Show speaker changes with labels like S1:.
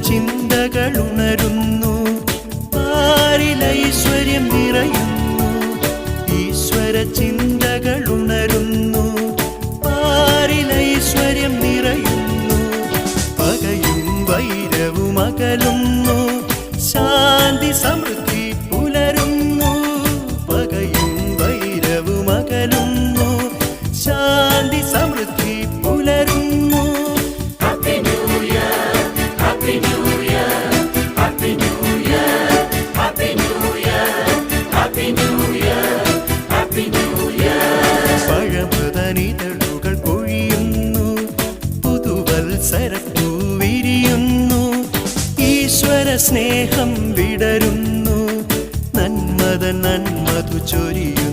S1: ചിന്തകൾ ഉണരുന്നു, പാരിലൈശ്വര്യം നിറയുന്നു. ഈശ്വര ചിന്തകൾ ഉണരുന്നു, പാരിലൈശ്വര്യം നിറയുന്നു. പകയും വൈരവും അകലുന്നു, ശാന്തി സമൃദ്ധി പുലരുന്നു. പകയും വൈരവും അകലുന്നു, ശാന്തി സമൃദ്ധി പുലരുന്നു. പഴമൃതനിതളുകൾ പൊഴിയുന്നു, പുതുവത്സരപ്പൂ വിരിയുന്നു. ഈശ്വര സ്നേഹം വിടരുന്നു, നന്മതു ചൊരിയുന്നു.